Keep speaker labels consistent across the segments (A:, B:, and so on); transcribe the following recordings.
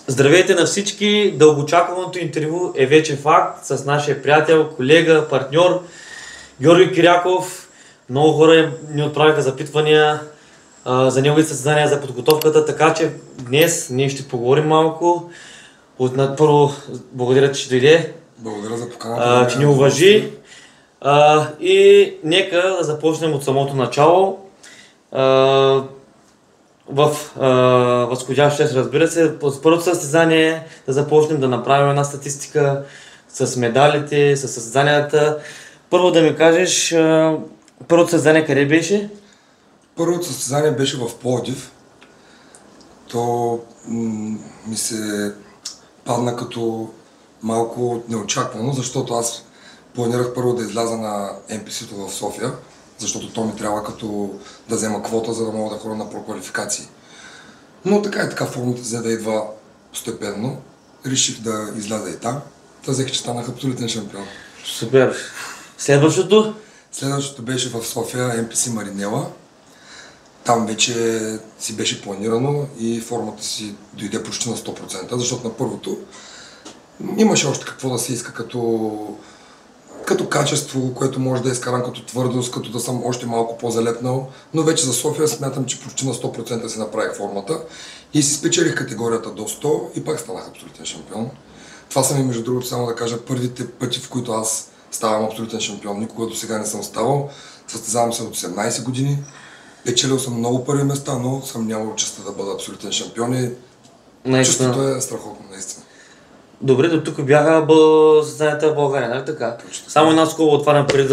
A: Здравейте на всички! Дългоочакваното интервю е вече факт с нашия приятел, колега, партньор Георги Киряков. Много хора ни отправиха запитвания за неговите състезания, за подготовката, така че днес ние ще поговорим малко. Първо, благодаря, че дойде.
B: Благодаря за поканата.
A: Че ни уважи. И нека да започнем от самото начало. В възходящ чест, разбира се, с първото състезание да започнем да направим една статистика с медалите, с състезанията. Първо да ми кажеш, първото състезание къде беше?
B: Първото състезание беше в Пловдив. То ми се падна като малко неочаквано, защото аз планирах първо да изляза на NPC-то в София, защото то ми трябва като да взема квота, за да мога да ходя на проквалификации. Но така и така формата взе да идва постепенно. Реших да изляза и там. Та взех, че станах абсолютен шампион.
A: Супер! Следващото?
B: Следващото беше в София, NPC Маринела. Там вече си беше планирано и формата си дойде почти на 100%, защото на първото имаше още какво да се иска като качество, което може да изкарам като твърдост, като да съм още малко по-залепнал, но вече за София смятам, че почти на 100% си направих формата и си спечелих категорията до 100 и пак станах абсолютен шампион. Това са ми, между другото, само да кажа, първите пъти, в които аз ставам абсолютен шампион. Никога до сега не съм ставал. Състезавам се от 18 години. Печелил съм много първи места, но съм нямал честа да бъда абсолютен шампион и чувството е страхотно, наистина.
A: Добре, до тук бяха състезанията в България, нали така?
B: Точно.
A: Само една скоба отварям преди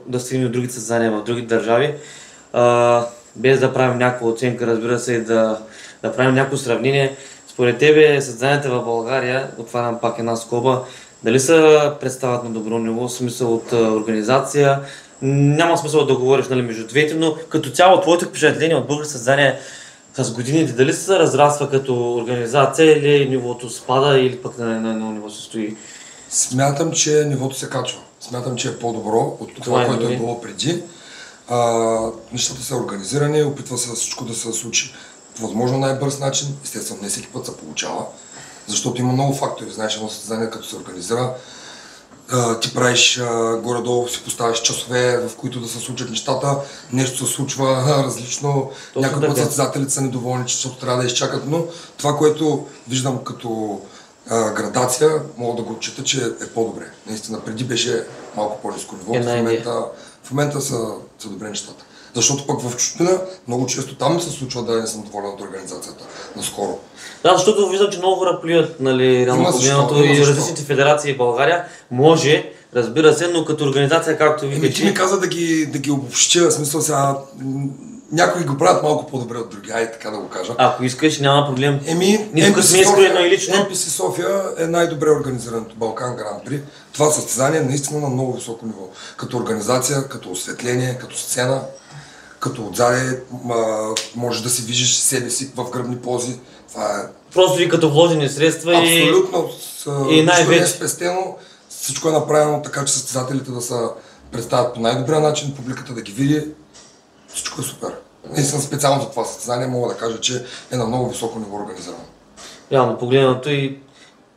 A: да стигнем от другите състезания в други държави. Без да правим някаква оценка, разбира се, и да правим някакво сравнение. Според тебе състезанията в България, отварям пак една скоба, дали са представят на добро ниво, в смисъл от организация? Няма смисъл да говориш, нали, между двете, но като цяло твоите впечатления от български състезания с годините, дали се разраства като организация или нивото спада или пък на ниво се стои?
B: Смятам, че нивото се качва. Смятам, че е по-добро от това, което е било преди. Нещата са организирани, опитва се всичко да се случи по възможно най-бърз начин. Естествено, не всеки път се получава, защото има много фактори. Знаеш, едно състезание, като се организира, ти правиш горе-долу, си поставяш часове, в които да се случат нещата, нещо се случва различно, някой път състезателите са недоволни, защото трябва да изчакат, но това, което виждам като градация, мога да го отчита, че е по-добре. Наистина, преди беше малко по-ниско ниво, в момента са добре нещата. Защото пък в чужбина много често там ми се случва да не съм доволен от организацията наскоро.
A: Да, защото виждам, че много хора плюят, нали, реално погледнато и различните федерации в България. Може, разбира се, но като организация, както ви
B: ти ми каза да ги обобщя, в смисъл сега, някои го правят малко по-добре от други, ай така да го кажа.
A: Ако искаш, няма проблем.
B: NPC София е най-добре организираното Балкан Гран При. Това състезание е наистина на много високо ниво. Като организация, като осветление, като сцена, като отзаде можеш да си виждаш себе си в гръбни пози. Това е...
A: Просто и като вложени средства
B: абсолютно,
A: и най-вече.
B: Не е спестено, всичко е направено така, че състезателите да се представят по най-добрия начин, публиката да ги види. Всичко е супер. Наистина специално за това състезание мога да кажа, че е на много високо ниво организирано.
A: Реално погледнато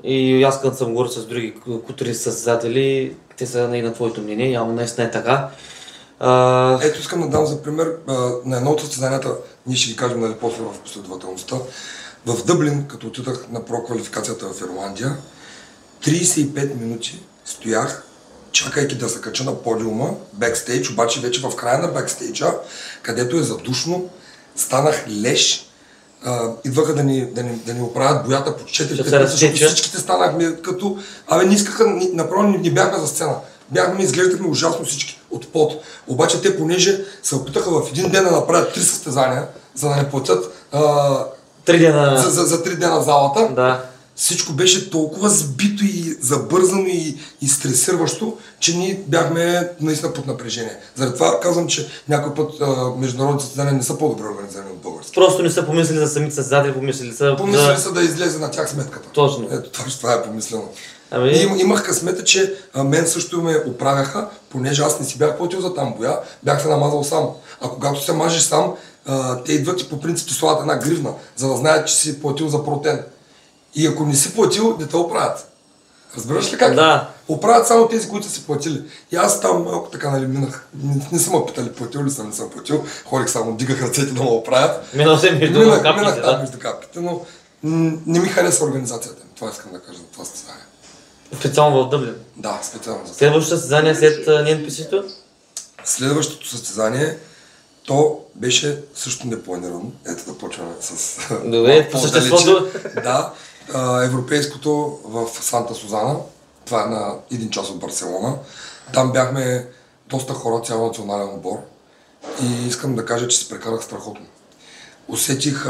A: и аз като съм говорил с други културни състезатели, те са и на твоето мнение, явно наистина е така.
B: Ето искам да дам за пример на едно от състезанията, ние ще ги кажем, нали, после в последователността. В Дъблин, като отидах на проквалификацията в Ирландия, 35 минути стоях, чакайки да се кача на подиума, бекстейдж, обаче вече в края на бекстейджа, където е задушно, станах леш, идваха да ни оправят боята по 4-5 пъти, защото всичките станахме като... не искаха, направо не бяхме за сцена. Изглеждахме ужасно всички от пот. Обаче те, понеже се опитаха в един ден да направят 3 състезания, за да не платят
A: 3 дена
B: за 3 дена в залата,
A: да.
B: Всичко беше толкова сбито и забързано и стресиращо, че ние бяхме наистина под напрежение. Заради това казвам, че някой път международните състезания не са по-добре организирани от български.
A: Просто не са помислили за самите състезатели, помислили
B: са да излезе на тях сметката.
A: Точно.
B: Ето, това е помислено. Имах късмета, че мен също ме оправяха, понеже аз не си бях платил за там боя, бях се намазал сам. А когато се мажеш сам, те идват и по принцип ти слагат една гривна, за да знаят, че си платил за протен. И ако не си платил, не те оправят. Разбираш ли как?
A: Да.
B: Оправят само тези, които са си платили. И аз там малко така, нали, минах. Не съм ме питали, платил ли съм, не съм платил. Ходих само, дигах ръцете да ме оправят.
A: Минал се между капите,
B: Минах там
A: да.
B: между капите, но не ми хареса организацията. Това искам да кажа за това състезание.
A: Специално в Дъблин.
B: Да, специално за това.
A: Следващото състезание след NPC-то?
B: Следващото състезание, то беше също непланирано. Ето да почваме с...
A: Добре, по съществото.
B: Да, европейското в Санта Сузана. Това е на 1 час от Барселона. Там бяхме доста хора, цял национален отбор. И искам да кажа, че се прекарах страхотно. Усетих,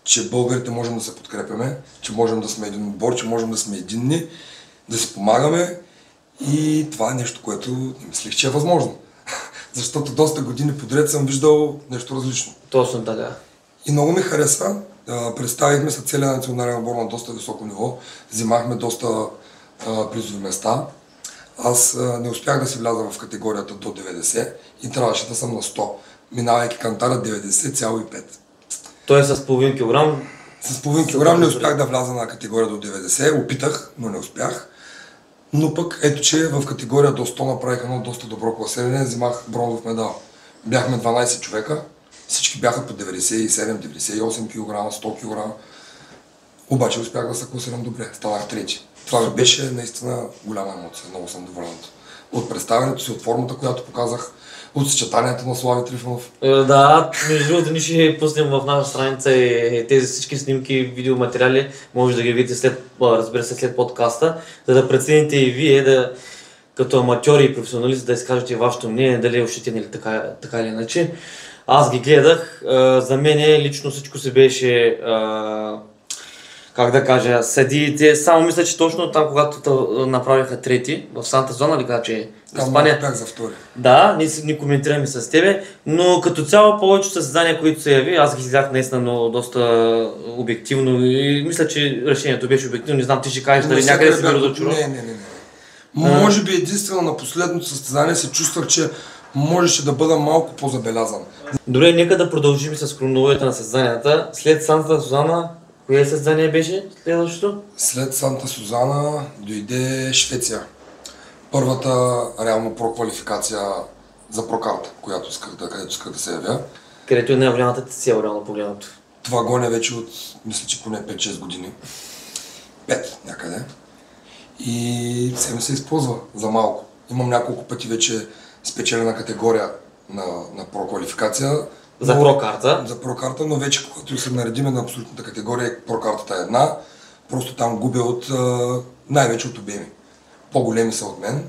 B: че българите можем да се подкрепяме, че можем да сме един отбор, че можем да сме единни, да си помагаме. И това е нещо, което не мислех, че е възможно. Защото доста години подред съм виждал нещо различно.
A: Точно така.
B: И много ми хареса. Представихме се целия национален отбор на доста високо ниво. Взимахме доста призови места. Аз не успях да си вляза в категорията до 90 и трябваше да съм на 100. Минавайки кантара 90,5.
A: Той е с половин килограм.
B: С половин килограм не успях да вляза на категория до 90. Опитах, но не успях. Но пък ето, че в категория до 100 направих едно доста добро класиране, взимах бронзов медал. Бяхме 12 човека, всички бяха по 97, 98 кг, 100 кг. Обаче успях да се класирам добре, станах трети. Това ми беше наистина голяма емоция, много съм доволен от представянето си, от формата, която показах, от съчетанията на Слави Трифонов.
A: Да, между другото ние ще пуснем в наша страница и тези всички снимки, видеоматериали, може да ги видите след, разбира се, след подкаста, за да прецените и вие, като аматьори и професионалисти, да изкажете вашето мнение, дали е ощетен или така или иначе. Аз ги гледах, за мен лично всичко се беше, как да кажа, съдиите, само мисля, че точно там, когато направиха трети, в Санта Зона, ли каза, че в Испания.
B: Бях за втори.
A: Да, ние коментираме с тебе, но като цяло повечето състезания, които се яви, аз ги изгледах наистина много доста обективно и мисля, че решението беше обективно. Не знам, ти ще кажеш дали някъде си ме разочаровал.
B: Не. Може би единствено на последното състезание се чувствах, че можеше да бъда малко по-забелязан.
A: Добре, нека да продължим с хронологията на състезанията. След Санта Сузана, кое състезание беше следващото?
B: След Санта Сузана дойде Швеция. Първата реално проквалификация за прокарта, където исках да се явя.
A: Където е най-голямата ти цел, реално погледнато.
B: Това гоня вече от, мисля, че поне 5-6 години. 5 някъде. И се ми се използва за малко. Имам няколко пъти вече спечелена категория на проквалификация.
A: За прокарта?
B: За прокарта, но вече когато се наредиме на абсолютната категория, прокартата е една. Просто там губя най-вече от обеми. По-големи са от мен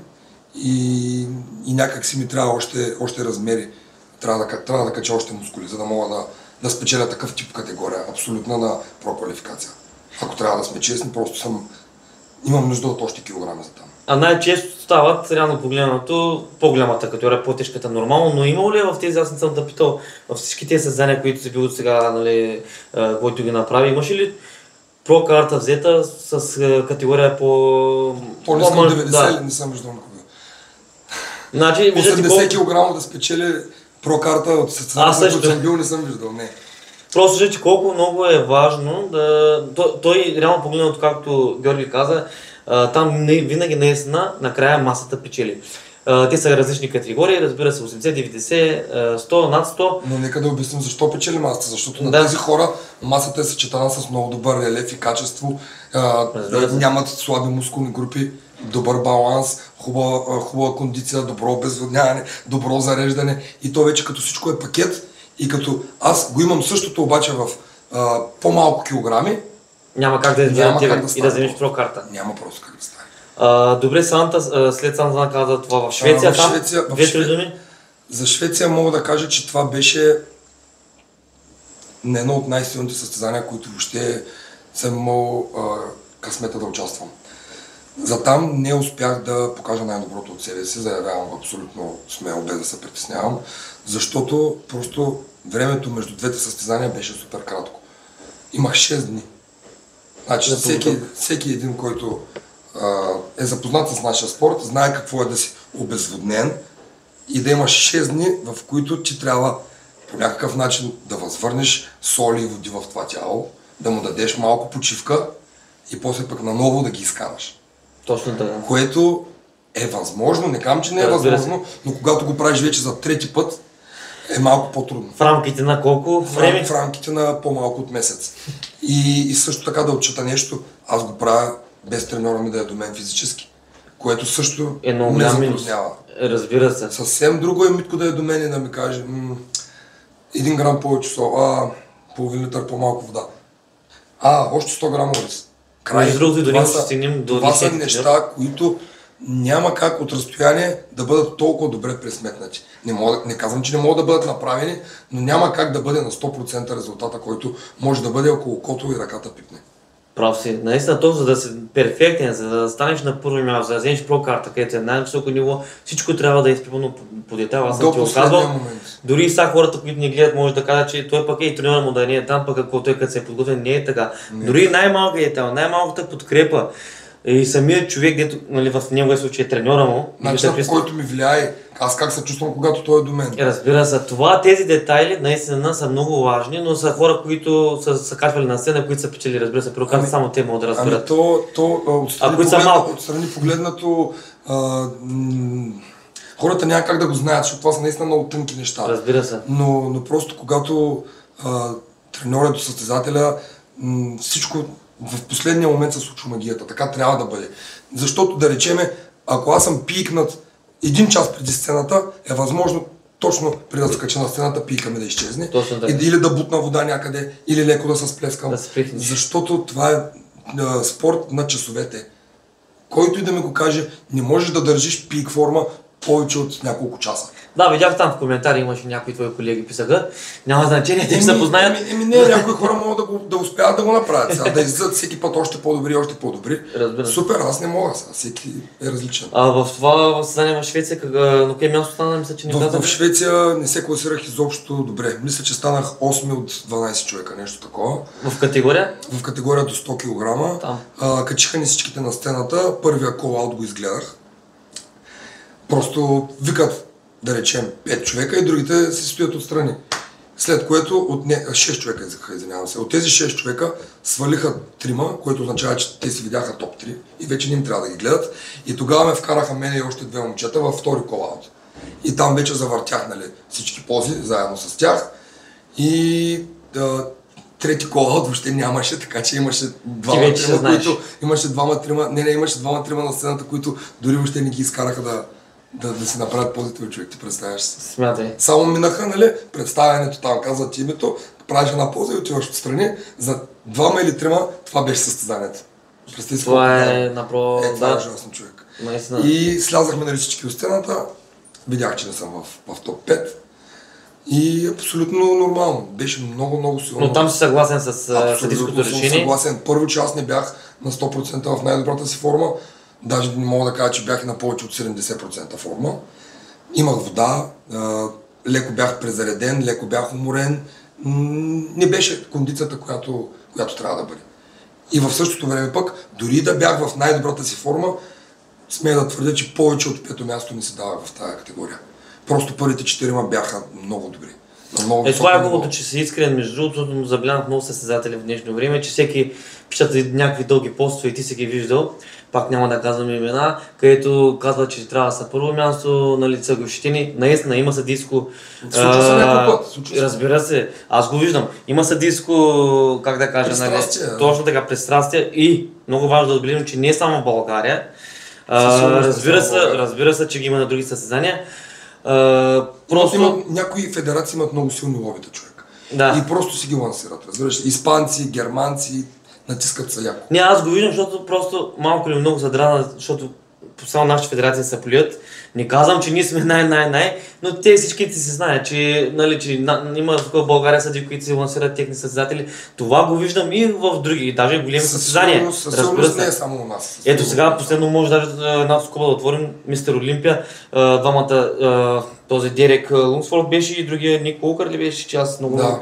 B: и някак си ми трябва още размери. Трябва да кача още мускули, за да мога да спечеля такъв тип категория, абсолютна на проквалификация. Ако трябва да сме честни, просто имам нужда от още килограми за там.
A: А най-често стават, реално погледнато, по-голямата категория, по-тежката нормално, но имало ли в тези, аз не съм да питал, във всички тези състезания, които си бил от сега, нали, който ги направи, имаше ли прокарта взета с категория
B: по-ниска от 90 или не съм виждал никога.
A: Значи,
B: 80 кг да спечели прокарта от състезанието, които съм бил, не съм виждал, не.
A: Просто че колко много е важно той реално погледнато, както Георги каза, там винаги наистина накрая масата печели. Те са различни категории, разбира се, 80, 90, 100, над 100.
B: Но нека да обясним защо печели масата, защото на тези хора масата е съчетана с много добър релеф и качество, нямат слаби мускулни групи, добър баланс, хубава кондиция, добро обезводняване, добро зареждане и то вече като всичко е пакет и като аз го имам същото обаче в по-малко килограми,
A: няма как да
B: няма
A: тебе
B: как да
A: и да вземеш прокарта.
B: Няма просто как да стане.
A: Добре, след Санта каза това в Швеция, две-три думи?
B: За Швеция мога да кажа, че това беше едно от най-силните състезания, които въобще съм имал късмета да участвам. За там не успях да покажа най-доброто от себе си, заявявам абсолютно смело, без да се притеснявам, защото просто времето между двете състезания беше супер кратко. Имах 6 дни. Значи всеки един, който е запознат с нашия спорт, знае какво е да си обезводнен и да имаш 6 дни, в които ти трябва по някакъв начин да възвърнеш соли и води в това тяло, да му дадеш малко почивка и после пък наново да ги изкараш.
A: Точно така.
B: Което е възможно, не казвам, че не е възможно, но когато го правиш вече за трети път, е малко по-трудно.
A: В рамките на колко време?
B: В рамките на по-малко от месец. И също така да отчита нещо, аз го правя без треньора ми да е до мен физически, което също не затруднява.
A: Разбира се.
B: Съвсем друго е Митко да е до мен и да ми каже 1 грам повече сол, половин литър по-малко вода. Още 100 грама рис. Това са неща, които няма как от разстояние да бъдат толкова добре пресметнати. Не казвам, че не могат да бъдат направени, но няма как да бъде на 100% резултата, който може да бъде около окото и ръката пипне.
A: Прав си. Наистина то, за да си перфектен, за да станеш на първо място, за да вземеш про-карта, където е най-високо ниво, всичко трябва да е изпипано по детайл. Аз съм ти го казвал. Дори и сега хората, които ни гледат, може да кажат, че той пък и треньора му да не е там, пък ако той като се е подготвен, не е така. Дори най-малкият детайл, най-малката подкрепа и самият човек, дето в неговия случай е треньора му.
B: Начинът, по който ми влияе, аз как се чувствам, когато той е до мен.
A: Разбира се, тези детайли наистина са много важни, но са хора, които са качвали на сцена, които са печели, разбира се, прокарат само те могат да разберат.
B: Отстрани погледнато, хората няма как да го знаят, защото това са наистина много тънки неща.
A: Разбира се.
B: Но просто когато треньорът до състезателя, всичко в последния момент се случва магията. Така трябва да бъде. Защото да речеме, ако аз съм пикнат 1 час преди сцената, е възможно точно преди да скача на сцената пика ми да изчезне. Или да бутна вода някъде, или леко да се сплескам. Защото това е спорт на часовете. Който и да ми го каже, не можеш да държиш пик форма повече от няколко часа.
A: Да, видях там в коментари, имаше някои твои колеги писаха. Няма значение, те се познаят.
B: Някои хора могат да успяват да го направят. Сега да излизат всеки път още по-добри. Супер, аз не мога сега. Всеки е различен.
A: В това състезание в Швеция, на кое място стана, мисля, че не казах?
B: В Швеция не се класирах изобщо добре. Мисля, че станах 8 от 12 човека, нещо такова.
A: В категория?
B: В категория до 100 кг. Качиха ни всичките на сцената. Първия кол-аут го изгледах. Просто викат, да речем, 5 човека и другите се стоят отстрани. След което 6 човека, извинявам се. От тези 6 човека свалиха 3, което означава, че те си видяха топ 3 и вече не им трябва да ги гледат. И тогава ме вкараха мене и още 2 момчета във втори кол-аут. И там вече завъртях всички пози заедно с тях. И трети кол-аут въобще нямаше, така че имаше двама-трима, които имаше двама-трима на сцената, които дори въобще не ги изкараха да си направят позитивен човек, ти представяш се.
A: Смятай.
B: Само минаха, представянето там, казват името, правиш една поза и отиваш отстрани. За 2 или 3 това беше състезанието.
A: Това е направо...
B: Това е ужасно човек.
A: Наистина.
B: И слязахме всички от сцената, видях, че не съм в топ 5. И абсолютно нормално. Беше много силно.
A: Но там си съгласен с съдийското решение?
B: Съм съгласен. Първо, че аз не бях на 100% в най-добрата си форма. Даже не мога да кажа, че бях на повече от 70% форма. Имах вода, леко бях презареден, леко бях уморен. Не беше кондицията, която трябва да бъде. И в същото време пък, дори да бях в най-добрата си форма, смея да твърдя, че повече от 5-то място не се дава в тази категория. Просто първите 4 бяха много добри.
A: Това е хубавото, че си искрен. Между другото, заблянах много състезатели в днешно време, че всеки пишат някакви дълги постове и ти си ги виждал. Пак няма да казвам имена, където казва, че трябва да са първо място, са гощини. Наистина има съдийско...
B: Случва се някой път.
A: Разбира се, аз го виждам. Има съдийско, как да кажа, точно така, пристрастие и много важно да отбележим, че не е само в България. Разбира се, че ги има на други състезания.
B: Някои федерации имат много силни лобита, човек.
A: Да.
B: И просто си ги лансират. Разбираш, испанци, германци, натискат се яко.
A: Не, аз го виждам, защото просто малко или много задрана, защото само нашите федерации се плюят. Не казвам, че ние сме най, но те всички си знаят, че, има в България съди, които се лансират техни състезатели. Това го виждам и в други, даже големи състезания.
B: Със сигурност не е само у нас.
A: Ето сега последно може даже една скоба да отворим Мистер Олимпия. Двамата, този Дерек Лунсфорд беше и другия Ник Уолкър ли беше, че аз много...
B: Да.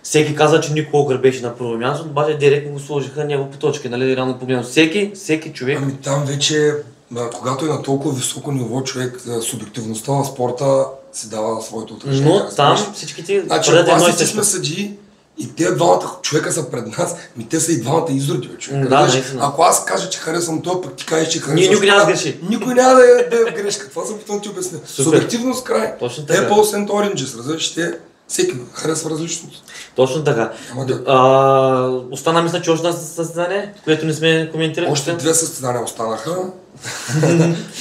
A: Всеки каза, че Ник Уолкър беше на първо място, обаче директно го сложиха него по точки, реално погледно. Всеки човек...
B: Там вече, когато е на толкова високо ниво човек, субективността на спорта си дава своето отражение.
A: Но там всичките...
B: Значи, ако аз сме съдии И тези двамата човека са пред нас, те са и двамата изроди, бе, човек.
A: Да, наистина.
B: Ако аз кажа, че харесвам това, пък ти кажеш, че харесвам...
A: Никой няма да греши.
B: Никой няма да е в грешка. Това се опитвам да ти обясня. Субективност край.
A: Точно така.
B: Apples and oranges, разбираш, всеки харесва различното.
A: Точно така. Остана мисля, че още едно състезание, което не сме коментирали.
B: Още 2 състезания останаха.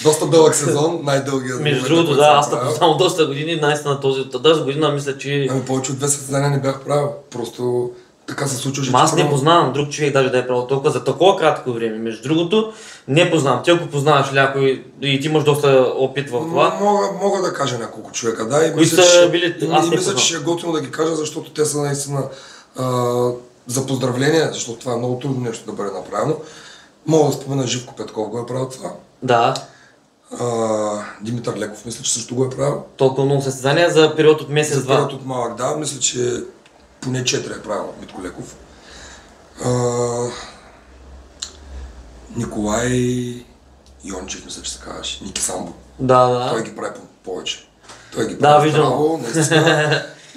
B: Доста дълъг сезон, най-дългият.
A: Между другото, да, аз те познавам доста години, наистина тази година мисля, че...
B: Ами повече от 2 състезания не бях правил, просто така се случва, че...
A: Аз не познавам друг човек даже да е правил толкова за такова кратко време. Между другото, не познавам. Ти ако познаваш някой и ти имаш доста опит в това...
B: Мога да кажа няколко човека, да.
A: Кои са били... Аз не
B: мисля, че ще е готино да ги кажа, защото те са наистина за поздравление, защото това е много трудно нещо да бъде направено. Мога да спомена Живко Петков го е правил това.
A: Да.
B: Димитър Леков мисля, че също го е правил.
A: Толкова много състезания за период от месец-два.
B: За период от малък, да. Мисля, че поне 4 е правил Митко Леков. Николай Йончев, мисля, че се казваш. Ники Самбо.
A: Да.
B: Той ги прави повече. Той ги прави
A: виждам.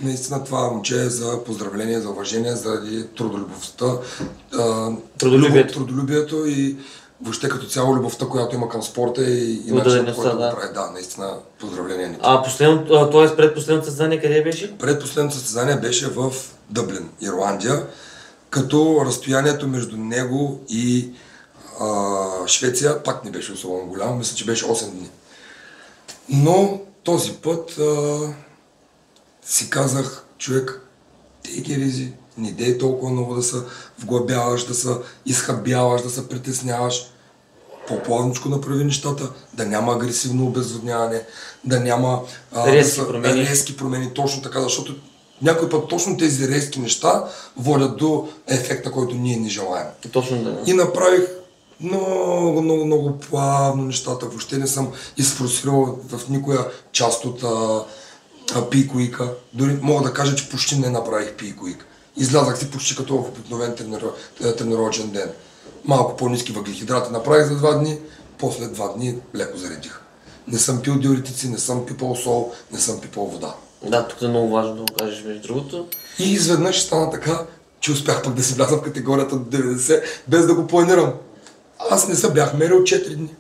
B: Наистина това момче е за поздравление, за уважение, заради трудолюбовността, трудолюбието и въобще като цяло любовта, която има към спорта и начинът, който го прави. Да, наистина поздравление.
A: Т.е. предпоследното състезание къде беше?
B: Предпоследното състезание беше в Дъблин, Ирландия, като разстоянието между него и Швеция пак не беше особено голямо, мисля, че беше 8 дни. Но този път си казах, човек, take it easy, не дей толкова много да се вглъбяваш, да се изхабяваш, да се притесняваш. По-плавничко направи нещата, да няма агресивно обезводняване, да няма резки промени, точно така, защото някой път точно тези резки неща водят до ефекта, който ние не желаем.
A: Точно да.
B: И направих много плавно нещата. Въобще не съм изфрустрирал в никоя част от пийкоика. Дори мога да кажа, че почти не направих пийкоик. Излязах си почти като в обикновен тренировъчен ден. Малко по-ниски въглехидрати направих за 2 дни, после 2 дни леко заредих. Не съм пил диуретици, не съм пипал сол, не съм пипал вода.
A: Да, тук е много важно да го кажеш между другото.
B: И изведнъж стана така, че успях пък да си вляза в категорията до 90, без да го планирам. Аз не се бях мерил 4 дни.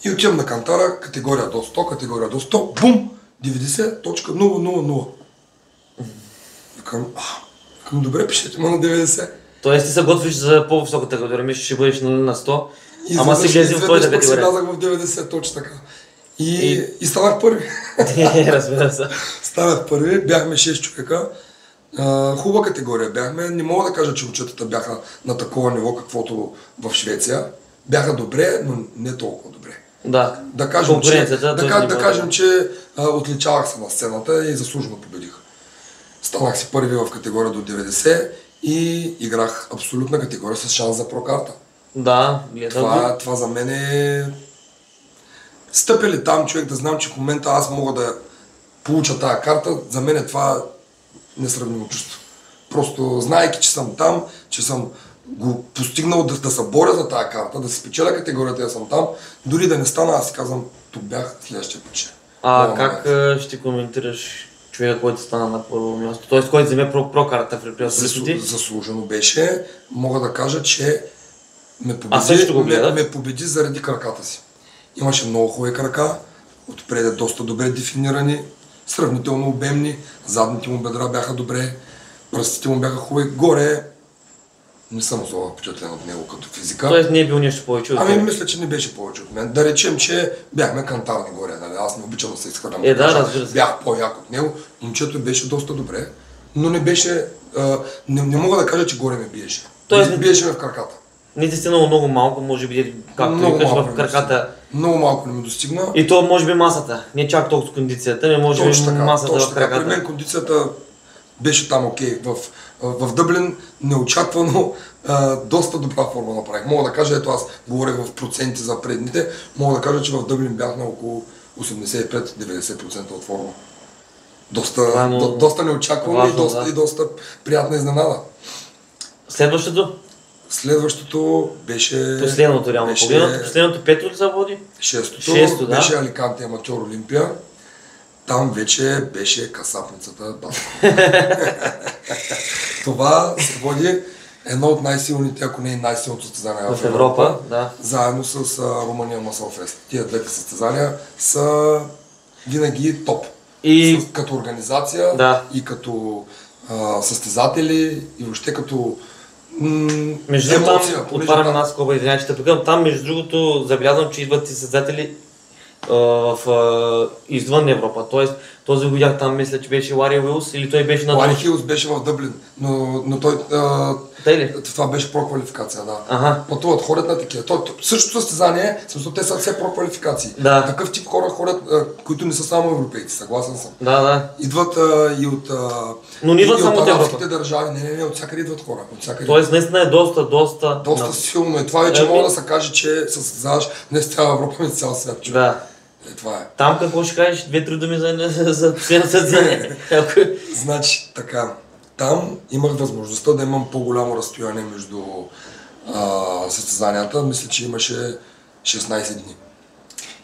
B: И отивам на кантара, категория до 100, категория до 100, бум! 90.000. Викам, добре, пишете ма на 90.
A: Тоест ти се готвиш за по-високата категория, мислиш, ще бъдеш на 100, ама си гледи в твоята категория.
B: Изведнъж влязах в 90, точно така. И станах първи.
A: Разбира се.
B: Станах първи, бяхме 6 човека. Хубава категория бяхме. Не мога да кажа, че момчетата бяха на такова ниво, каквото в Швеция. Бяха добре, но не толкова добре.
A: Да.
B: Да кажем, че отличавах се на сцената и заслужено победих. Станах си първи в категория до 90 и играх абсолютна категория с шанс за прокарта.
A: Да,
B: това за мен е... Стъпили там човек да знам, че в момента аз мога да получа тая карта, за мен е това несравнимо чувство. Просто знаейки, че съм там, че съм го постигнал да се боря за тая карта, да си спечеля категорията, да съм там, дори да не стана, аз си казвам, тук бях, следващия път ще.
A: Как ще коментираш човека, който стана на първо място? Т.е. който вземе прокарата в приятелството?
B: Заслужено беше. Мога да кажа, че ме победи заради краката си. Имаше много хубави крака, отпред доста добре дефинирани, сравнително обемни, задните му бедра бяха добре, пръстите му бяха хубави, горе не съм особено впечатлен от него като физика.
A: Тоест не е бил нещо повече от
B: теб? Мисля, че не беше повече от мен. Да речем, че бяхме кантарни горе, нали? Аз не обичам да се изхвърлям. Бях по-як от него, момчето беше доста добре, но не беше, не мога да кажа, че горе ме биеше. Тоест, биеше ме в краката.
A: Не ти стигнало много малко, може би, както викаш в краката.
B: Много малко не ми достигна.
A: И то може би масата, не чак толкова с кондицията, не може би масата в краката.
B: При мен кондицията беше там окей. В Дъблин неочаквано доста добра форма направих. Мога да кажа, ето аз говорех в проценти за предните, мога да кажа, че в Дъблин бях на около 85-90% от форма. Доста неочаквано и доста приятна изненада. Следващото беше...
A: Последното реално погледнато. Последното пето ли се води?
B: Шестото беше Аликанте Аматьор Олимпия. там вече беше касапницата Баско. Това се води едно от най-силните, ако не и най-силното състезание в Европа,
A: да.
B: Заедно с Румъния Muscle Fest. Тия двете състезания са винаги топ. Като организация и като състезатели и въобще като
A: между емоция. Там отварям една скоба, извинявай, че те там между другото забелязвам, че идват и състезатели извън Европа. Тоест, този го видях там, мисля, че беше Лари Уилс или той беше на...
B: Лари Хилс беше в Дъблин, но той... това беше проквалификация, да. Пътуват, ходят на такива. Същото състезание, смисъл, те са все проквалификации.
A: Да.
B: Такъв тип хора ходят, които не са само европейци, съгласен съм.
A: Да.
B: Идват и от...
A: Но не идват само от
B: арабските държави, не, от всякъде идват хора.
A: Тоест, наистина е доста...
B: Доста силно и това вече мога да се каже, че състезаваш не с цяла Европа, но с цял свят.
A: Да.
B: Това е.
A: Там какво ще кажеш? 2-3 думи за състезание.
B: Значи, така. Там имах възможността да имам по-голямо разстояние между състезанията. Мисля, че имаше 16 дни.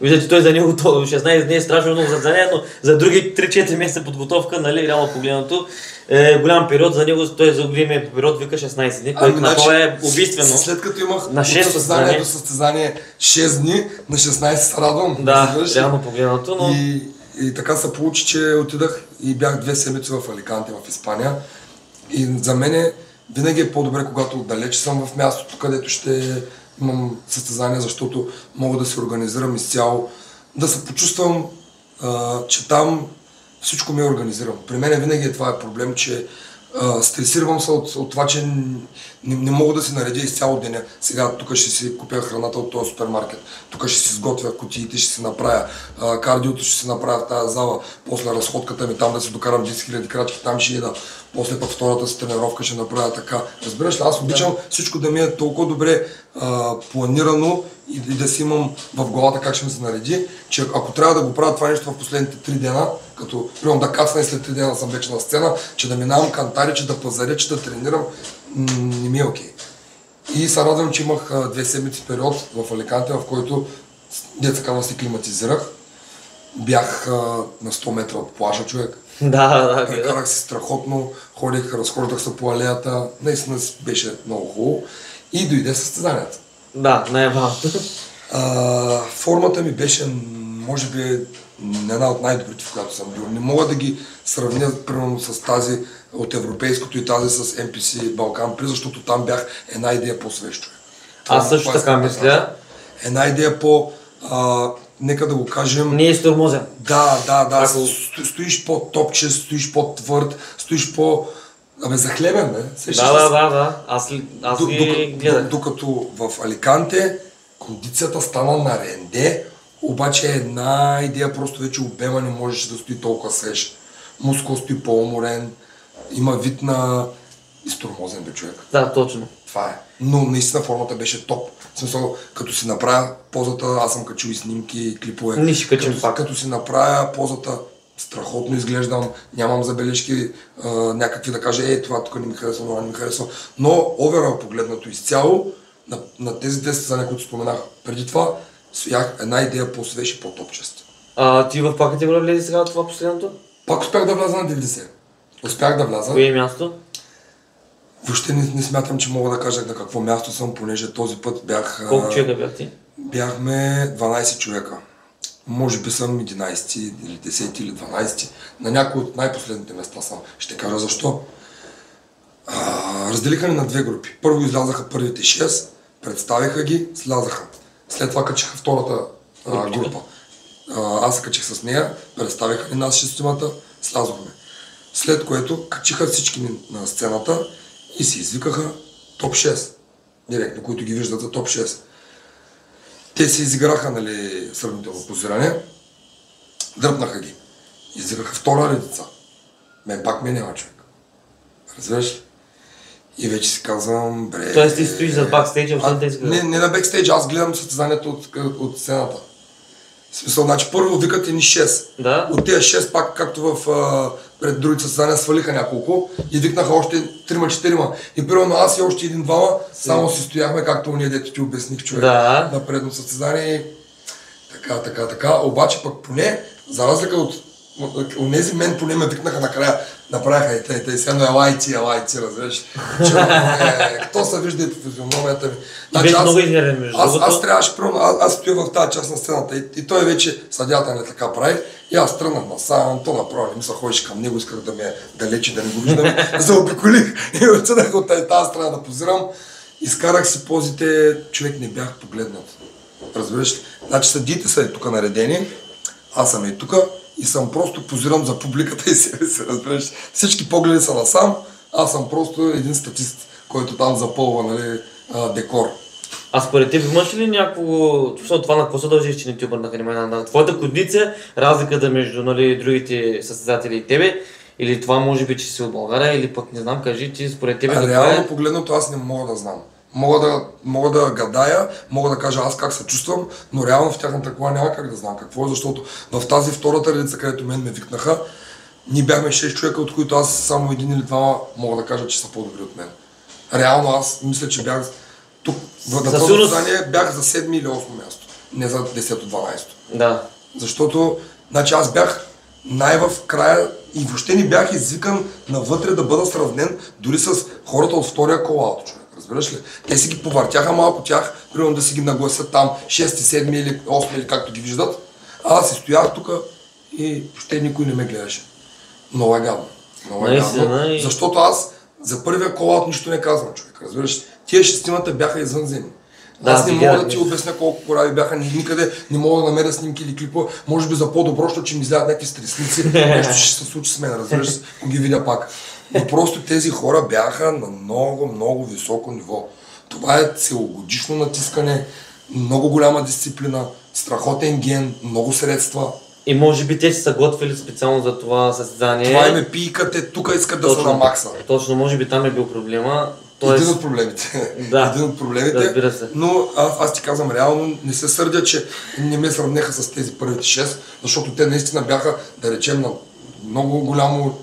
A: Виждате, той за него 16 дни е страшно много състезание, но за други 3-4 месеца подготовка, нали, реално погледнато, е голям период. За него той за големия период вика 16 дни, което на това е убийствено.
B: След като имах
A: на 6
B: състезание до състезание 6 дни, на 16 се радвам.
A: Да, реално погледнато, но...
B: И така се получи, че отидах и бях 2 седмици в Аликанте, в Испания. И за мен винаги е по-добре, когато далеч съм в мястото, където ще имам състезание, защото мога да се организирам изцяло, да се почувствам, че там всичко ми е организирано. При мен винаги това е проблем, че стресирам се от това, че не мога да си наредя изцяло деня. Сега тук ще си купя храната от този супермаркет, тук ще си сготвя кутиите, ще си направя кардиото, ще си направя в тази зала, после разходката ми там да си докарам 10 000 крачки, там ще ида, после пък втората си тренировка ще направя така. Разбираш ли, аз обичам всичко да ми е толкова добре планирано и да си имам в главата как ще ми се нареди, че ако трябва да го правя това нещо в последните 3 дена, като примерно да кацна и след 3 дена съм вече на сцена, че да минавам кантари, че да пазаря, че да тренирам, не ми е окей. И се радвам, че имах 2 седмици период в Аликанте, в който деца казва се климатизирах. Бях на 100 метра от плажа, човек.
A: Да.
B: Прекарах се страхотно, ходих, разхождах се по алеята, наистина беше много хубаво. И дойде състезанието.
A: Да, най-важното.
B: Формата ми беше, може би, една от най-добрите, в която съм бил. Не мога да ги сравня, примерно, с тази от европейското и тази с NPC Балкан При, защото там бях една идея по-свеж човек.
A: Аз също така мисля.
B: Една идея нека да го кажем...
A: Не е стормозен.
B: Да. Стоиш по-топче, стоиш по-твърд, стоиш захлебен, бе.
A: Да. Аз ги гледах.
B: Докато в Аликанте кондицията стана на ренде, обаче една идея, просто вече обема не можеше да стои толкова свеж. Мускул стои по-уморен, има вид на изтормозен бе човек.
A: Да, точно.
B: Това е. Но наистина формата беше топ. В смисъл, като си направя позата, аз съм качил и снимки, и клипове.
A: Не ще качим пак.
B: Като си направя позата, страхотно изглеждам, нямам забележки, някакви да кажа, това тук не ми харесва, това не ми харесва. Но оверал погледнато изцяло, на тези 2 състезания, които споменах преди това, стоях една идея по-свеж и по-топчест.
A: Ти в пак категория влезе сега това последното?
B: Пак успях да вляза на 90. Успях да вляза.
A: Кое е място?
B: Въобще не смятам, че мога да кажа на какво място съм, понеже този път бях...
A: Колко човека бях ти?
B: Бяхме 12 човека. Може би съм 11 или 10 или 12. На някои от най-последните места съм. Ще кажа защо. Разделиха ни на 2 групи. Първо излязаха първите 6, представиха ги, слязаха. След това качиха втората група. Аз се качих с нея, представиха ни нас 6-тимата, слязохме. След което качиха всички ни на сцената и се извикаха топ 6. Директно, които ги виждат за топ 6. Те се изиграха, нали, сравнително позиране, дръпнаха ги. Извикаха втора редица. Мен пак ме няма човек. Разбираш? И вече си казвам, бре...
A: Тоест ти стоиш за бакстейджа,
B: не на бекстейджа, аз гледам състезанието от сцената. В смисъл, значи първо викат ни 6.
A: Да?
B: От тези 6 пак, както пред другите състезания, свалиха няколко и викнаха още 3-4. И примерно аз и още 1-2, само си стояхме, както уния дето ти обясних човек на предно състезание. Така. Обаче пък поне, за разлика от онези мен поне ме викнаха накрая, направиха и сега елайци, разбираш. Като се вижда и по физиономията ми.
A: Значи, много изнервен между другото.
B: Аз трябваше, аз стоя в тази част на сцената и той вече съдята не така прави. И аз тръгнах насам, то направо не ми се ходиш към него, исках да ме далече, да не го виждам. Заобиколих и отседах от тази страна да позирам. Изкарах си позите, човек не бях погледнат. Разбираш ли? Значи съдиите са и тук наредени, аз съм и тук и съм просто позирам за публиката и себе си, разбираш. Всички погледи са насам, аз съм просто един статист, който там запълва, нали, декор.
A: А според теб имаш ли някакво, защото това на какво се дължи, че не ти обърнаха внимание на твоята кондиция, разликата между, нали, другите състезатели и тебе, или това може би, че си от България, или пък не знам, кажи ти според тебе.
B: Реално погледнато аз не мога да знам. Мога да гадая, мога да кажа аз как се чувствам, но реално в тяхната кола няма как да знам какво е, защото в тази втората редица, където мен ме викнаха, ние бяхме 6 човека, от които аз само един или двама мога да кажа, че са по-добри от мен. Реално аз мисля, че бях тук, на това състезание бях за 7 или 8 място, не за 10-12.
A: Да.
B: Защото, значи аз бях най-в края и въобще не бях извикан навътре да бъда сравнен дори с хората от втория колаут, човек. Разбираш ли? Те си ги повъртяха малко тях, примерно да си ги нагласят там 6, 7 или 8 или както ги виждат. А аз си стоях тук и въобще никой не ме гледаше. Много е гадно. Защото аз за първия колаут нищо не казвам, човек. Разбираш? Тия шестимата бяха извънземни. Аз не мога да ти обясня колко кораби бяха, никъде не мога да намеря снимки или клипа, може би за по-добро, защото ще ми излязат някакви стресници, нещо ще се случи с мен, разбираш, ако ги видя пак. Но просто тези хора бяха на много високо ниво. Това е целогодишно натискане, много голяма дисциплина, страхотен ген, много средства.
A: И може би те са готвили специално за това състезание.
B: Това им е пийкате, тук искат да са на макса.
A: Точно, може би там е бил проблема.
B: Един от проблемите.
A: Да,
B: един от проблемите.
A: Разбира се.
B: Но аз ти казвам, реално не се сърдя, че не ме сравнеха с тези първите 6, защото те наистина бяха, да речем, на много голямо,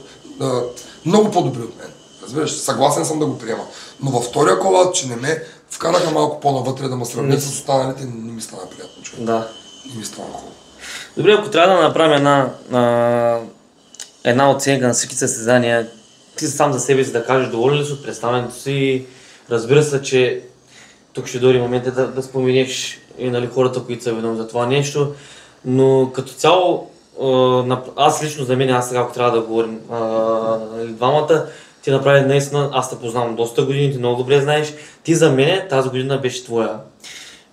B: много по-добри от мен. Разбираш, съгласен съм да го приема. Но във втория колаут, че не ме вкараха малко по-навътре да ме сравнят с останалите, не ми стана приятно, човек.
A: Да.
B: Не ми стана хубаво.
A: Добре, ако трябва да направим една оценка на всички състезания, ти сам за себе си да кажеш доволен ли си от представянето си. Разбира се, че тук ще дойде момента да споменеш и, нали, хората, които са виновни за това нещо, но като цяло, аз лично за мен, аз сега ако трябва да говорим двамата, ти направи наистина, аз те познавам доста години, ти много добре знаеш, ти за мен тази година беше твоя.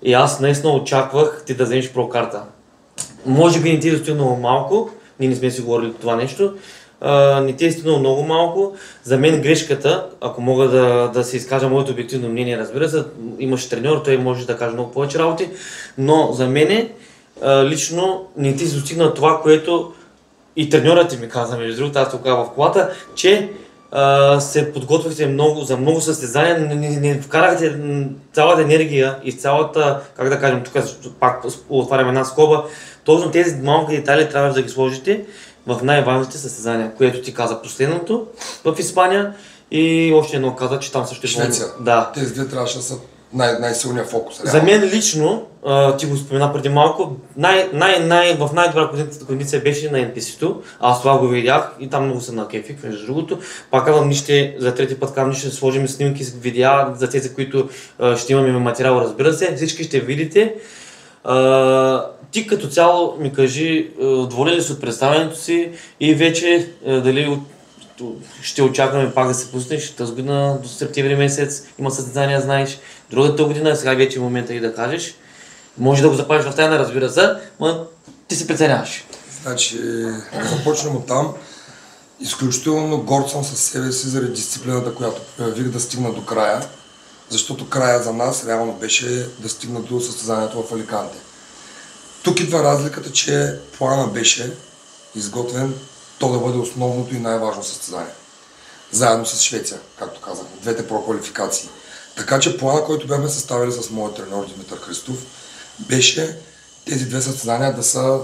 A: И аз наистина очаквах ти да вземеш прокарта. Може би не ти е достигнало малко, ние не сме си говорили това нещо, не ти е стигнало много малко. За мен грешката, ако мога да се изкажа моето обективно мнение, разбира се, имаш треньор, той може да каже много повече работи, но за мен лично не ти се достигна това, което и треньорът ти ми каза, между другото, аз тук в колата, че се подготвихте за много състезания, не вкарахте цялата енергия и цялата, как да кажем, тук пак отварям една скоба, точно тези малки детайли трябва да ги сложите в най-важните състезания, което ти каза последното в Испания и още едно каза, че там също е
B: Швеция.
A: Да.
B: Тези две трябваше да са най-силния фокус.
A: За мен лично, ти го спомена преди малко, в най-добра кондиция беше на NPC-то. Аз това го видях и там много се накефих, между другото. Пак казвам, за трети път казвам, ще сложим снимки с видеа за тези, които ще имаме материал, разбира се. Всички ще видите. Ти като цяло ми кажи, доволен ли си от представянето си и вече дали ще очакваме пак да се пуснеш тази година до септември месец, има състезания, знаеш, другата година, сега вече е момента и да кажеш. Може да го запалиш в тайна, разбира се, но ти си преценяваш.
B: Значи, да започнем от там. Изключително горд съм със себе си заради дисциплината, която проявих да стигна до края, защото края за нас реално беше да стигна до състезанието в Аликанте. Тук идва разликата, че плана беше изготвен то да бъде основното и най-важно състезание. Заедно с Швеция, както казах, двете проквалификации. Така че плана, който бяхме съставили с моят треньор Димитър Христов, беше тези две състезания да са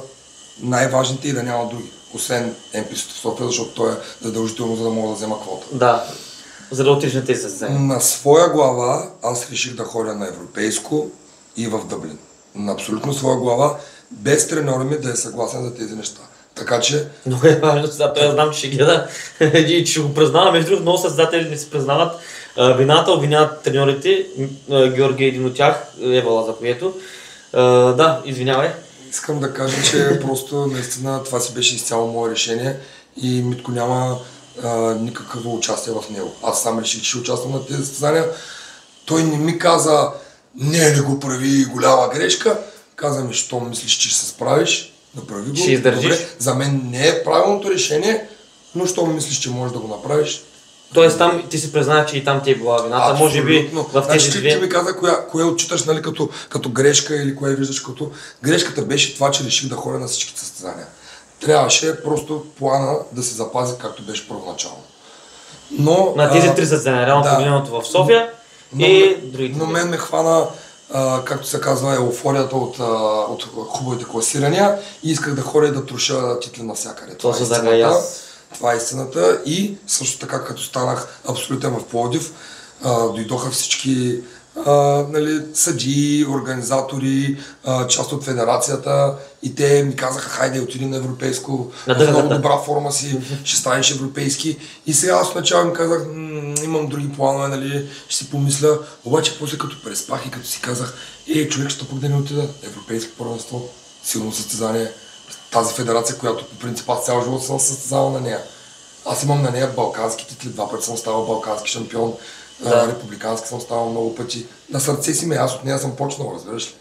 B: най-важните и да няма други. Освен NPC-то в София, защото той е задължително, за да мога да взема квота.
A: Да, за да отиш на тези състезания.
B: На своя глава аз реших да ходя на европейско и в Дъблин. На абсолютно своя глава, без треньора ми да е съгласен за тези неща. Така че...
A: Много е важно, сега той знам, че ще гледа и че ще го признава. Между другото, много състезатели не се признават вината, обвиняват треньорите. Георги е един от тях, Евала за което. Да, извинявай.
B: Искам да кажа, че просто наистина това си беше изцяло мое решение и Митко няма никакво участие в него. Аз сам реших, че ще участвам на тези състезания. Той не ми каза, не го прави голяма грешка. Каза ми, що мислиш, че ще се справиш, направи го.
A: Ще издържиш.
B: Добре, за мен не е правилното решение, но що мислиш, че можеш да го направиш.
A: Тоест там ти си призна, че и там ти е била вината,
B: Абсолютно.
A: може би в тези
B: Значи,
A: две...
B: ти ми каза кое отчиташ, нали, като грешка или кое виждаш като... Грешката беше това, че реших да ходя на всички състезания. Трябваше просто плана да се запази както беше първоначално. Но...
A: На тези три състезания, реално погледнато в София и другите.
B: Но мен ме хвана, както се казва, еуфорията от хубавите класирания и исках да ходя и да труша титли навсякъде. Това е истината и също така, като станах абсолютен в Пловдив, дойдоха всички съдии, организатори, част от федерацията и те ми казаха, хайде отиди на европейско, в много добра форма си, ще станеш европейски. И сега аз в начало им казах, имам други планове, нали, ще си помисля, обаче после като преспах и като си казах, човек, ще пък да не отида, европейско първенство, силно състезание, тази федерация, която по принцип аз цял живот съм състезавал на нея. Аз имам на нея балкански титли, 2 пъти съм ставал балкански шампион, републикански съм ставал много пъти. На сърце си ме, аз от нея съм почнал, разбираш ли.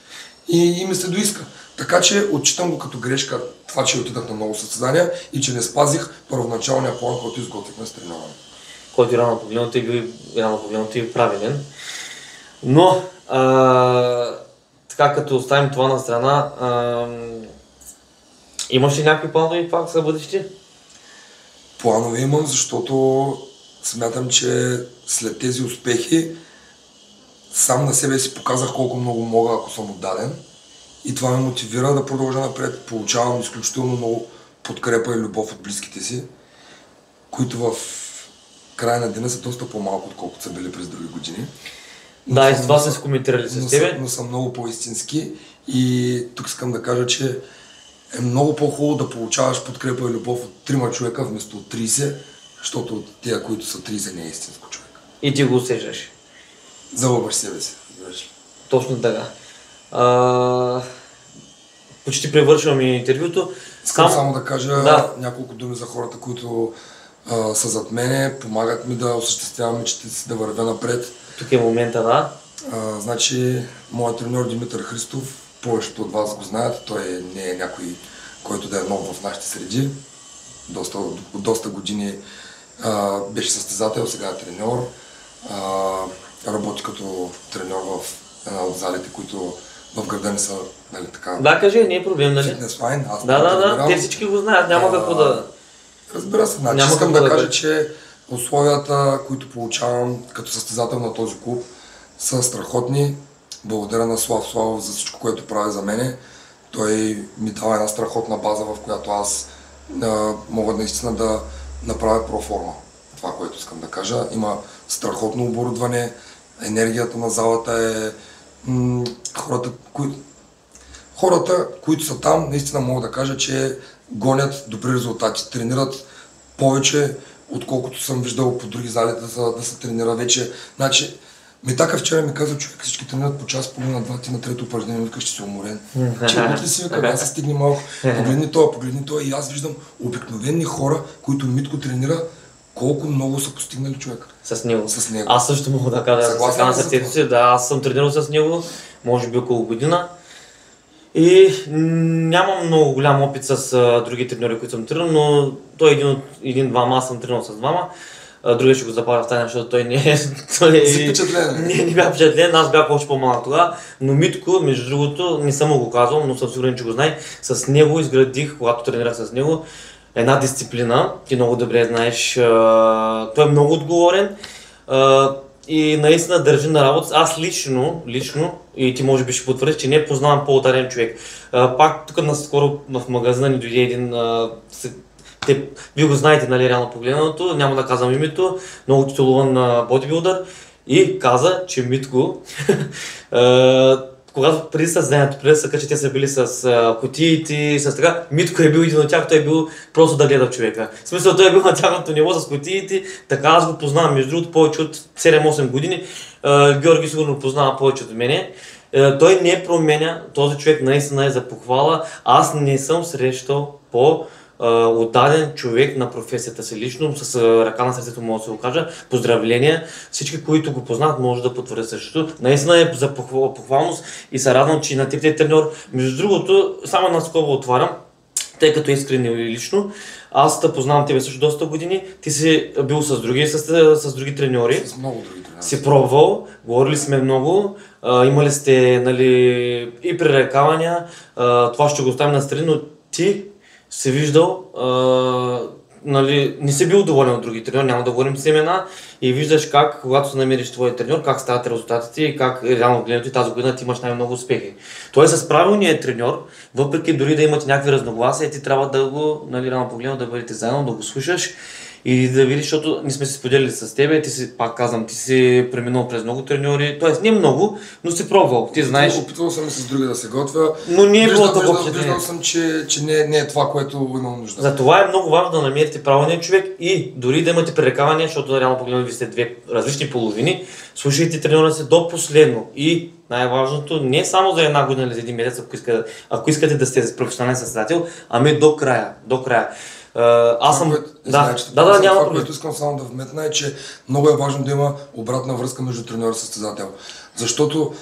B: И ми се доиска. Така че отчитам го като грешка това, че отидах на много състезания и че не спазих първоначалния план, който изготвихме с тренироване.
A: Който рано погледнато е правилен. Но, така като оставим това на страна, имаш ли някакви планове пак за бъдеще?
B: Планове имам, защото смятам, че след тези успехи сам на себе си показах колко много мога, ако съм отдаден. И това ме мотивира да продължа напред. Получавам изключително много подкрепа и любов от близките си, които в края на деня са доста по-малко, отколкото са били през други години.
A: Да, и с това се коментирали с тебе.
B: Но са много по-истински и тук искам да кажа, че е много по-хубаво да получаваш подкрепа и любов от 3 човека вместо от 30, защото от тия, които са 30, не е истинско човек.
A: И ти го усещаш.
B: Залъгваш себе си.
A: Точно така. Почти превършвам и интервюто.
B: Искам само да кажа няколко думи за хората, които са зад мене, помагат ми да осъществявам мечтите си, да вървя напред.
A: Тук е момента, да.
B: Значи, моят треньор Димитър Христов, повечето от вас го знаят, той не е някой, който да е нов в нашите среди. Доста години беше състезател, сега е треньор. Работи като треньор в една от залите, които в града не са, нали така...
A: Да, кажи, не е проблем, нали?
B: Фитнес лайн, аз
A: да, те всички го знаят, няма какво да...
B: Разбира се, значи искам да кажа, че условията, които получавам като състезател на този клуб, са страхотни. Благодаря на Слав Славов за всичко, което прави за мене. Той ми дава една страхотна база, в която аз мога наистина да направя проформа. Това, което искам да кажа. Има страхотно оборудване, енергията на залата е... Хората, които са там, наистина мога да кажа, че гонят добри резултати, тренират повече, отколкото съм виждал по други зали да се тренира вече. Значи, Метака вчера ми каза, човек, всички тренират по час, половина, 2, ти на трето упражнение, вика, ще си уморен. Че утре си вика, аз се стигни малко, погледни това и аз виждам обикновени хора, които Митко тренира, колко много са постигнали човек.
A: С него. Аз също мога да кажа, на сърцето си, аз съм тренирал с него, може би около година. И нямам много голям опит с други треньори, които съм тренирал, но той е един-двама, аз съм тренирал с двама. Другия ще го запаля в тайна, защото той не е... Не бях впечатлен, аз бях още по-малък тогава, но Митко, между другото, не съм го казвал, но съм сигурен, че го знае. С него изградих, когато тренирах с него, една дисциплина, ти много добре знаеш, той е много отговорен и наистина държи на работа. Аз лично, и ти може би ще потвърдиш, че не познавам по-отарен човек. Пак тук наскоро в магазина ни дойде един, вие го знаете, нали, реално погледнато, няма да казвам името, много титулуван бодибилдър и каза, че Митко, когато преди състезанието, преди да се качи, те са били с кутиите, с така, Митко е бил един от тях, той е бил просто да гледа човека. В смисъл, той е бил на тяхното ниво с кутиите, така аз го познавам, между другото, повече от 7-8 години. Георги сигурно познава повече от мене. Той не променя, този човек наистина е за похвала. Аз не съм срещал отдаден човек на професията си лично, с ръка на сърцето мога да се го кажа. Поздравления! Всички, които го познат, може да потвърдят същото. Наистина е за похвалност и се радвам, че на теб треньор. Между другото, само на скоба отварям, тъй като Искрен и лично, аз те познавам тебе също доста години, ти си бил с други треньори.
B: С много други треньори.
A: Си пробвал, говорили сме много, имали сте, нали, и пререкавания, това ще го оставим на страни, но ти си виждал, нали, не си бил доволен от други треньори, няма да говорим с имена, и виждаш как, когато се намериш твой треньор, как стават резултатите и как реално гледането и тази година ти имаш най-много успехи. Той с правилния треньор, въпреки дори да имате някакви разногласия, ти трябва да го, нали, реално погледно, да бъдете заедно, да го слушаш и да видиш, защото ние сме се споделили с тебе, ти си, пак казвам, ти си преминал през много треньори, т.е. не много, но си пробвал, ти знаеш.
B: Опитвал съм с други да се готвя,
A: но не е било такова впечатление.
B: Виждал съм, че не е това, което имам нужда.
A: Затова е много важно да намерите правилния човек и дори да имате пререкавания, защото реално погледно ви сте две различни половини, слушайте треньора си до последно и най-важното не само за една година или за един месец, ако искате да сте професионален състезател, ами до края. Аз съм...
B: Това, което искам само да вметна е, че много е важно да има обратна връзка между треньор и състезател. Защото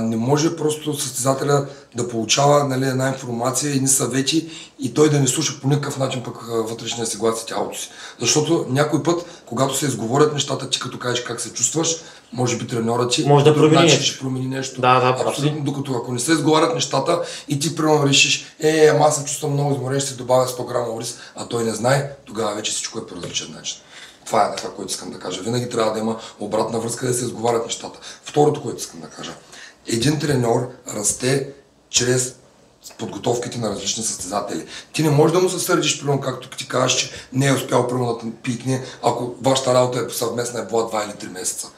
B: не може просто състезателя да получава, нали, една информация, едни съвети и той да не слуша по никакъв начин пък вътрешния си глас и тялото си. Защото някой път, когато се изговорят нещата, ти като кажеш как се чувстваш, може би треньорът ти
A: може да промени нещо.
B: Ще промени нещо.
A: Абсолютно.
B: Докато ако не се изговарят нещата и ти примерно решиш, ама аз се чувствам много изморен, ще се добавя 100 грама ориз, а той не знае, тогава вече всичко е по различен начин. Това е това, което искам да кажа. Винаги трябва да има обратна връзка, да се изговарят нещата. Второто, което искам да кажа. Един треньор расте чрез подготовките на различни състезатели. Ти не можеш да му се сърдиш, примерно, както ти кажеш, че не е успял примерно да пикне, ако вашата работа е съвместна е била 2 или 3 месеца.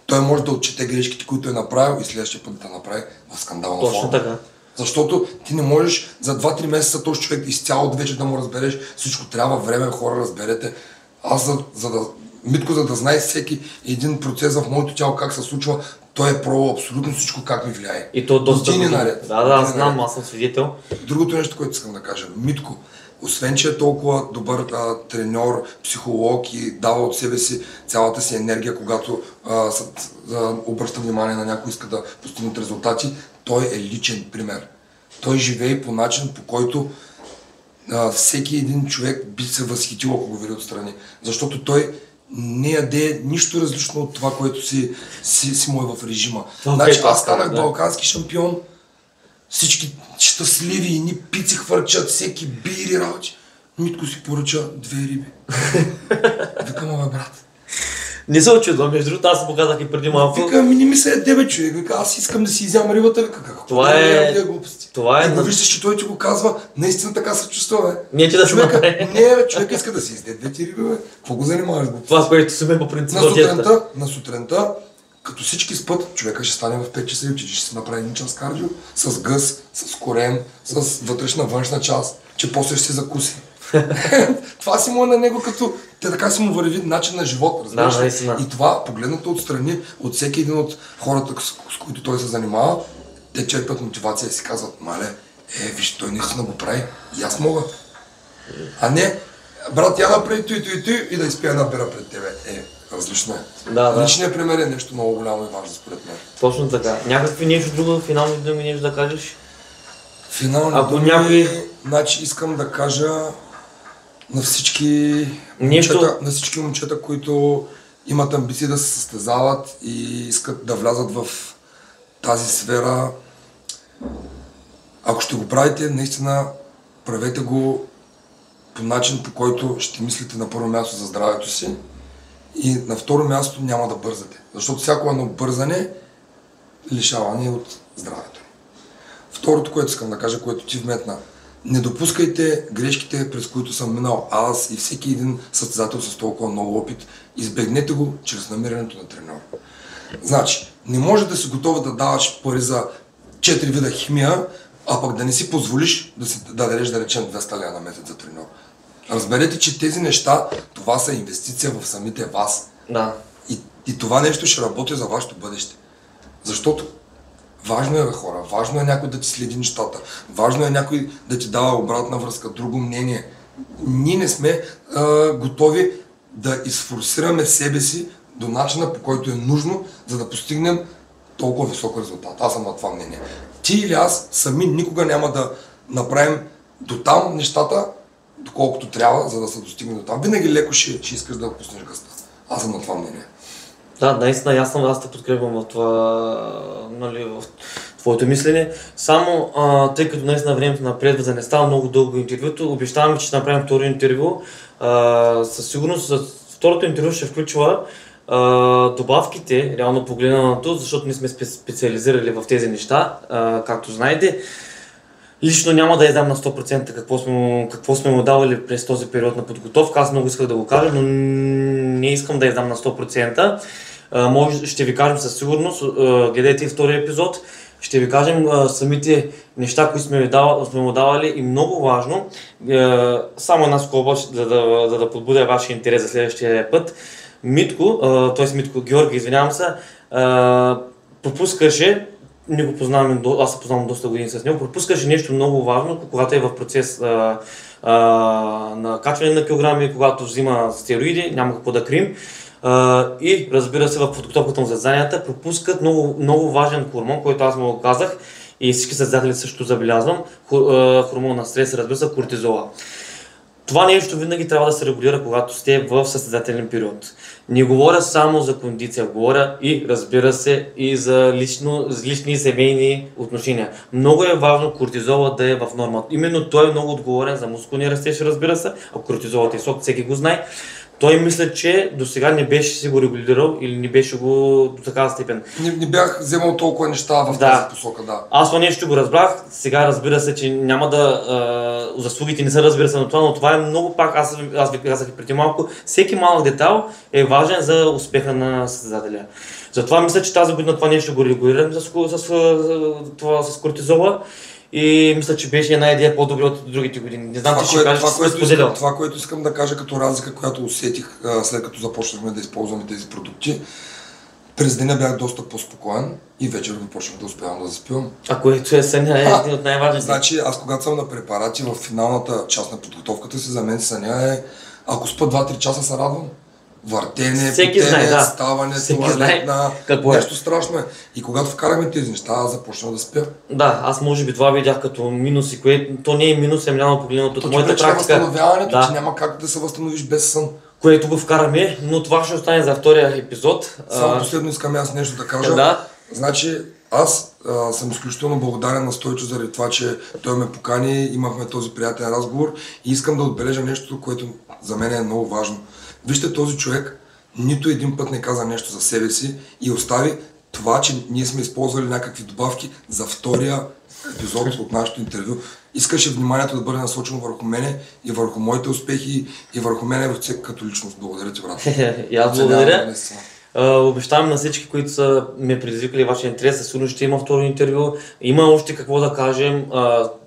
B: Той може да отчете грешките, които е направил и следващия път да направи в скандална форма.
A: Точно така.
B: Защото ти не можеш за 2-3 месеца този човек изцяло вече да му разбереш. Всичко трябва време, хора, разберете. Аз Митко, за да знае всеки един процес в моето тяло как се случва, той е пробвал абсолютно всичко как ми влияе.
A: И то доста
B: години наред.
A: Да, знам, аз съм свидетел.
B: Другото нещо, което искам да кажа. Митко, освен че е толкова добър треньор, психолог и дава от себе си цялата си енергия, когато обръща внимание на някой иска да постигнат резултати, той е личен пример. Той живее по начин, по който всеки един човек би се възхитил, ако го види отстрани. Защото той не яде нищо различно от това, което си му е в режима. Значи аз станах балкански шампион, всички щастливи, ни пици хвърчат, всеки бири работи. Митко си поръча 2 риби. Викам, брат.
A: Не се очудвам, между другото, аз се показах и преди малко.
B: Вика, не ми се яде, човек. Вика, аз искам да си изям рибата. Вика, какво? Това е. И го виждаш, че той ти го казва, наистина така се чувства,
A: Не, че да се направи.
B: Не, човек иска да си изде 2 риби, бе. Какво го занимаваш, бе?
A: Това, с което се ме по принцип.
B: На сутринта, като всички спът, човека ще стане в 5 часа и отиде, ще си направи един час кардио, с гъс, с корем, с вътрешна външна част, че после ще се закуси. Това си му е на него като така си му върви начин на живот, разбираш?
A: Да,
B: и това, погледнато отстрани от всеки един от хората, с които той се занимава, те черпят мотивация и си казват, мале, виж, той наистина го прави, и аз мога. А не, брат, я направи той и да изпия една бира пред тебе. Различно е. Личният пример е нещо много голямо и важно според мен.
A: Точно така. Някакви нещо друго, финални думи нещо да кажеш?
B: Финални думи, значи искам да кажа на всички момчета, които имат амбиции да се състезават и искат да влязат в тази сфера. Ако ще го правите, наистина правете го по начин, по който ще мислите на първо място за здравето си и на второ място няма да бързате. Защото всяко едно бързане лишава ни от здравето. Второто, което искам да кажа, което ти вметна, не допускайте грешките, през които съм минал аз и всеки един състезател с толкова много опит. Избегнете го чрез намирането на треньор. Значи, не може да си готов да даваш пари за 4 вида химия, а пък да не си позволиш да дадеш, да речем, 200 лева на месец за треньор. Разберете, че тези неща, това са инвестиция в самите вас.
A: Да.
B: И това нещо ще работи за вашето бъдеще. Защото важно е, хора, важно е някой да ти следи нещата, важно е някой да ти дава обратна връзка, друго мнение. Ние не сме готови да изфорсираме себе си до начина, по който е нужно, за да постигнем толкова висок резултат. Аз съм на това мнение. Ти или аз сами никога няма да направим до там нещата, доколкото трябва, за да се достигне до там. Винаги леко ще искаш да пуснеш гъста. Аз съм на това мнение.
A: Да, наистина, аз те подкрепям в това, нали, в твоето мислене. Само, тъй като наистина времето напредва, за да не става много дълго интервюто, обещаваме, че ще направим второ интервю. Със сигурност второто интервю ще включва добавките, реално погледнато, защото ние сме специализирали в тези неща, както знаете. Лично няма да издам на 100% какво сме му давали през този период на подготовка. Аз много исках да го кажа, но не искам да издам на 100%. Ще ви кажем със сигурност, гледайте втория епизод, ще ви кажем самите неща, които сме му давали и много важно, само една скоба, за да подбудя вашия интерес за следващия път. Георги, извинявам се, пропускаше, ние го познаваме, аз се познавам доста години с него, пропускаше нещо много важно, когато е в процес на качване на килограми, когато взима стероиди, няма какво да крим. И разбира се, в подготовката му за състезанията пропускат много важен хормон, който аз му го казах и всички състезатели също забелязвам, хормон на стрес, разбира се, кортизола. Това нещо винаги трябва да се регулира, когато сте в състезателен период. Не говоря само за кондиция, говоря и, разбира се, и за лични и семейни отношения. Много е важно кортизола да е в норма. Именно той е много отговорен за мускулния растеж, разбира се, а кортизолът е висок, всеки го знае. Той мисля, че до сега не беше си го регулирал или не беше го до такава степен.
B: Не бях вземал толкова неща в тази посока, да.
A: Аз това нещо го разбрах, сега разбира се, че няма да... заслугите не са, разбира се, на това, но това е много пак, аз ви казах и преди малко, всеки малък детайл е важен за успеха на състезателя. Затова мисля, че тази година това нещо го регулирам с кортизола. И мисля, че беше една идея по-добре от другите години. Не знам, че ще кажеш, че споделял.
B: Това, което искам да кажа като разлика, която усетих след като започнахме да използваме тези продукти, през деня бях доста по-спокоен и вечер започнах да успявам да заспивам.
A: А което е съня е един от най-важните.
B: Значи, аз когато съм на препарати в финалната част на подготовката си, за мен съня е, ако спа 2-3 часа се радвам. Въртене, потене, ставане, туалетна, нещо страшно е. И когато вкараме тези неща, аз започна да спя.
A: Да, аз може би това видях като минус и което то не е минус, е реално погледнато от моята практика.
B: Възстановяването, че няма как да се възстановиш без сън.
A: Което го вкараме, но това ще остане за втория епизод.
B: Само последно искам аз нещо да кажа. Да. Значи, аз съм изключително благодарен на Стойчо заради това, че той ме покани, имахме този приятен разговор и искам да отбележа нещо, което за мен е много важно. Вижте, този човек нито един път не каза нещо за себе си и остави това, че ние сме използвали някакви добавки за втория епизод от нашето интервю. Искаше вниманието да бъде насочено върху мене и върху моите успехи и върху мене като личност. Благодаря ти, брат.
A: И аз благодаря. Обещавам на всички, които са ме предизвикали вашия интерес, със сигурно ще има второ интервю. Има още какво да кажем,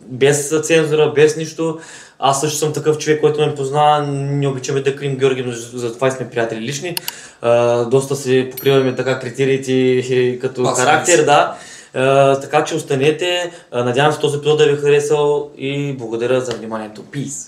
A: без цензура, без нищо. Аз също съм такъв човек, който ме познава, не обичаме да крим Георги, но затова сме приятели лични. Доста се покриваме така критериите като характер, да. Така че останете, надявам се този епизод да ви е харесал и благодаря за вниманието. Peace!